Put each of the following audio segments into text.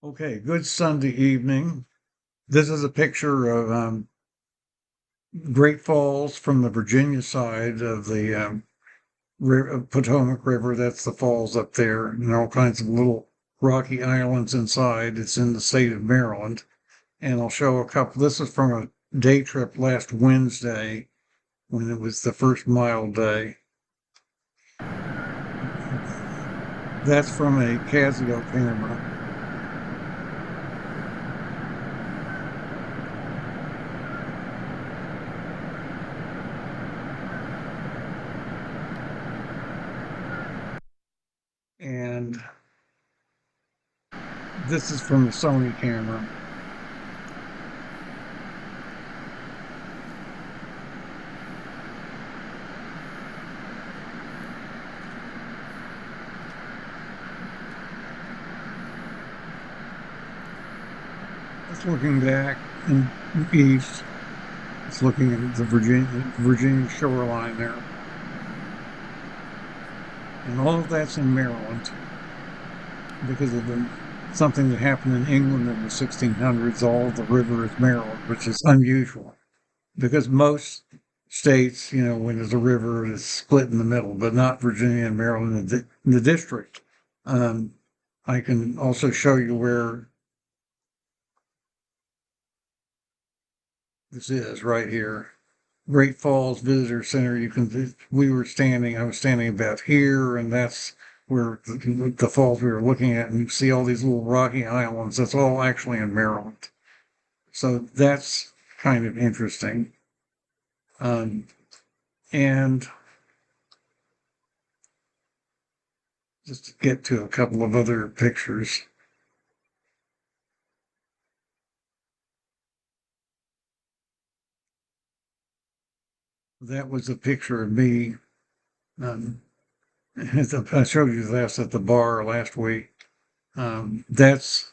Okay, good Sunday evening. This is a picture of Great Falls from the Virginia side of the Potomac River. That's the falls up there, and all kinds of little rocky islands inside. It's in the state of Maryland. And I'll show a couple. This is from a day trip last Wednesday when it was the first mild day. That's from a Casio camera. And this is from the Sony camera. It's looking back and east. It's looking at the Virginia shoreline there. And all of that's in Maryland because of something that happened in England in the 1600s. All of the river is Maryland, which is unusual because most states, when there's a river, it's split in the middle, but not Virginia and Maryland in the district. Um, I can also show you where this is right here. Great Falls Visitor Center. I was standing about here, and that's where the falls we were looking at, and you see all these little rocky islands. That's all actually in Maryland. So that's kind of interesting. Um, and just to get to a couple of other pictures. That was a picture of me. Um, I showed you this at the bar last week. That's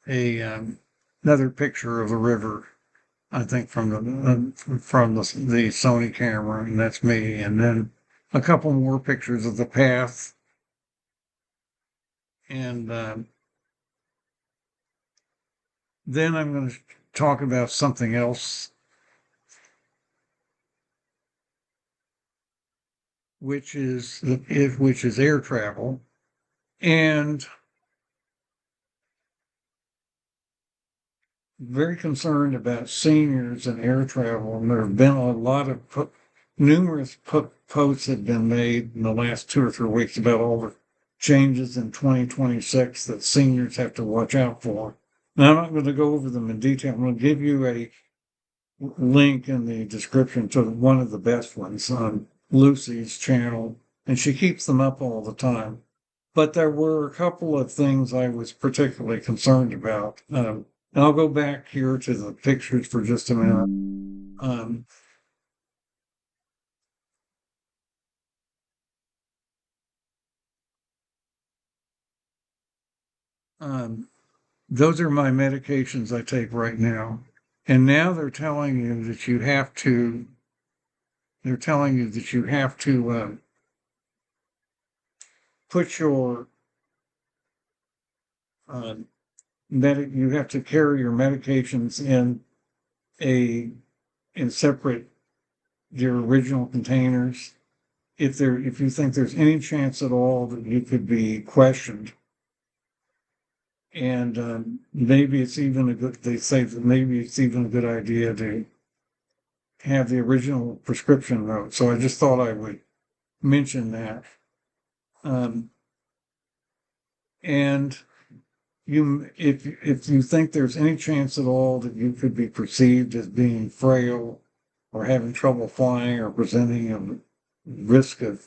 a another picture of the river. I think from the Sony camera, and that's me. And then a couple more pictures of the path, and then I'm going to talk about something else, which is air travel, and very concerned about seniors and air travel. And there have been a lot of numerous posts have been made in the last 2 or 3 weeks about all the changes in 2026 that seniors have to watch out for. Now, I'm not going to go over them in detail. I'm going to give you a link in the description to one of the best ones on Lucy's channel, and she keeps them up all the time. But there were a couple of things I was particularly concerned about. And I'll go back here to the pictures for just a minute. Um, um, those are my medications I take right now. And now they're telling you that put your, uh, you have to carry your medications a, in separate, your original containers. If you think there's any chance at all that you could be questioned, and they say that maybe it's even a good idea to have the original prescription note. So I just thought I would mention that. Um, and if you think there's any chance at all that you could be perceived as being frail or having trouble flying or presenting a risk of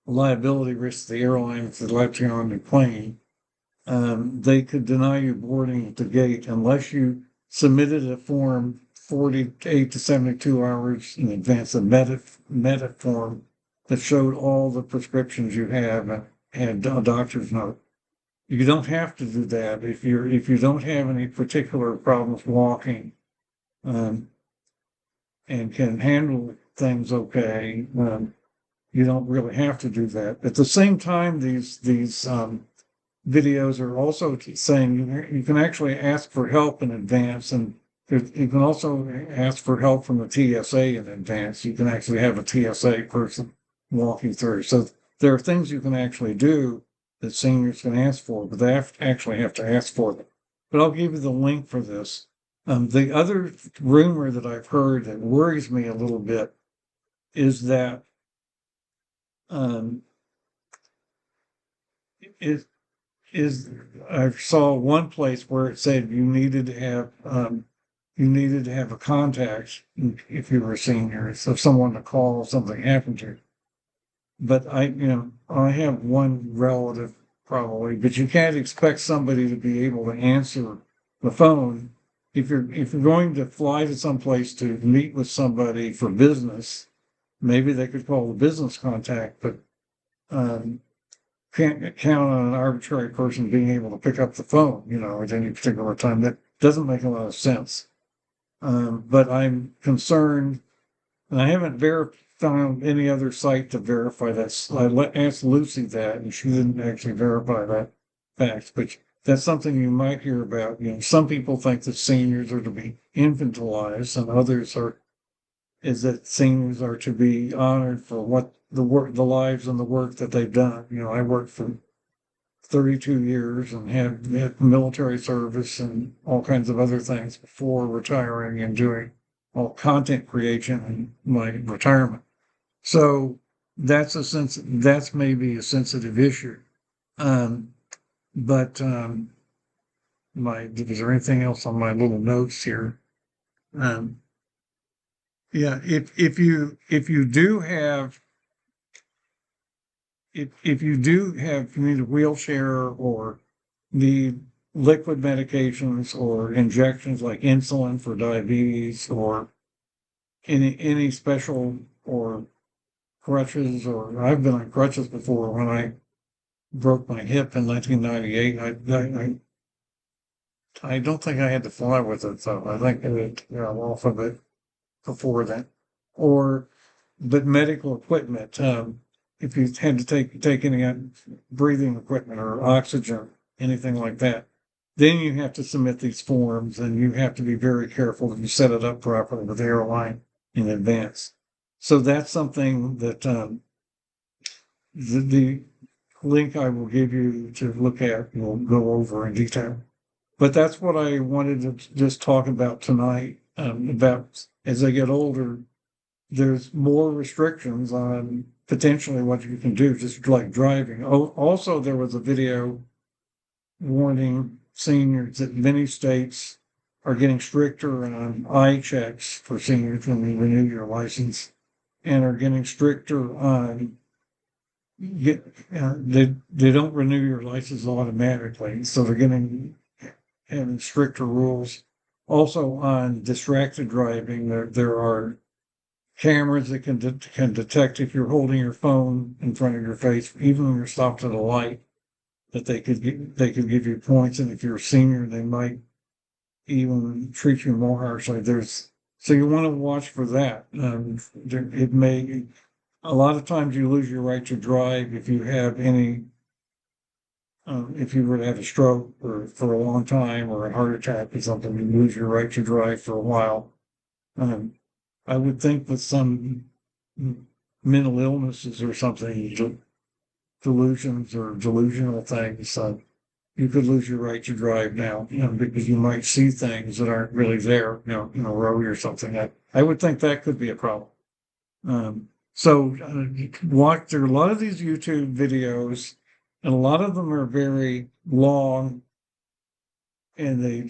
liability risk to the airline if they let you on the plane, they could deny you boarding at the gate unless you submitted a form 48 to 72 hours in advance, a meta form that showed all the prescriptions you have and a doctor's note. You don't have to do that if you don't have any particular problems walking, um, and can handle things okay. You don't really have to do that. At the same time, these videos are also saying you can actually ask for help in advance, and you can also ask for help from the TSA in advance. You can actually have a TSA person walk you through. So there are things you can actually do that seniors can ask for, but they actually have to ask for them. But I'll give you the link for this. The other rumor that I've heard that worries me a little bit is that um, is I saw one place where it said you needed to have a contact if you were a senior, so someone to call if something happened to you. But I have one relative probably, but you can't expect somebody to be able to answer the phone if you're going to fly to some place to meet with somebody for business. Maybe they could call the business contact, but um, can't count on an arbitrary person being able to pick up the phone, at any particular time. That doesn't make a lot of sense. But I'm concerned, and I haven't found any other site to verify that. I asked Lucy that, and she didn't actually verify that fact. But that's something you might hear about. Some people think that seniors are to be infantilized, and others is that seniors are to be honored for what the lives and the work that they've done. I worked for 32 years and had military service and all kinds of other things before retiring and doing all content creation in my retirement. So that's maybe a sensitive issue. Um, but is there anything else on my little notes here? Um, yeah, if you do have if you do have you need a wheelchair or need liquid medications or injections like insulin for diabetes or any special or crutches, or I've been on crutches before when I broke my hip in 1998. I don't think I had to fly with it though. I think I got off of it before that. Or but medical equipment. If you had to take any breathing equipment or oxygen, anything like that, then you have to submit these forms, and you have to be very careful that you set it up properly with the airline in advance. So that's something that the link I will give you to look at will go over in detail. But that's what I wanted to just talk about tonight. About as I get older, there's more restrictions on potentially what you can do, just like driving. Oh, also, there was a video warning seniors that many states are getting stricter on eye checks for seniors when you renew your license, and are getting stricter on they don't renew your license automatically, so they're having stricter rules. Also on distracted driving, there are cameras that can detect if you're holding your phone in front of your face, even when you're stopped at a light, that they could give you points, and if you're a senior, they might even treat you more harshly. So you want to watch for that. It may a lot of times you lose your right to drive if you have any. If you were to have a stroke or for a long time or a heart attack or something, you lose your right to drive for a while. Um, I would think with some mental illnesses or something, delusions or delusional things, you could lose your right to drive now, because you might see things that aren't really there, in a road or something. I would think that could be a problem. So there are a lot of these YouTube videos, and a lot of them are very long, and they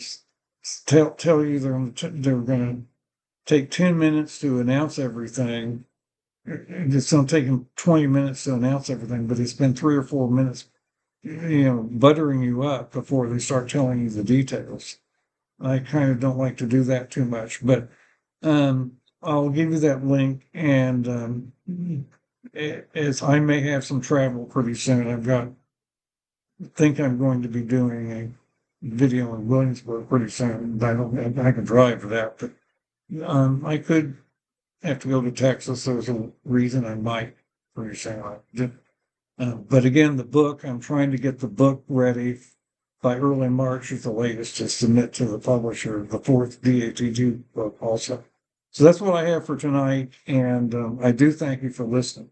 tell you they're going to take 10 minutes to announce everything. It's going to take them 20 minutes to announce everything, but they spend 3 or 4 minutes, buttering you up before they start telling you the details. I kind of don't like to do that too much, but I'll give you that link. And as I may have some travel pretty soon, think I'm going to be doing a video in Williamsburg pretty soon. I can drive for that, but I could have to go to Texas. There's a reason I might pretty soon. But again, the book, I'm trying to get the book ready by early March at the latest to submit to the publisher, the fourth DATG book also. So that's what I have for tonight, and I do thank you for listening.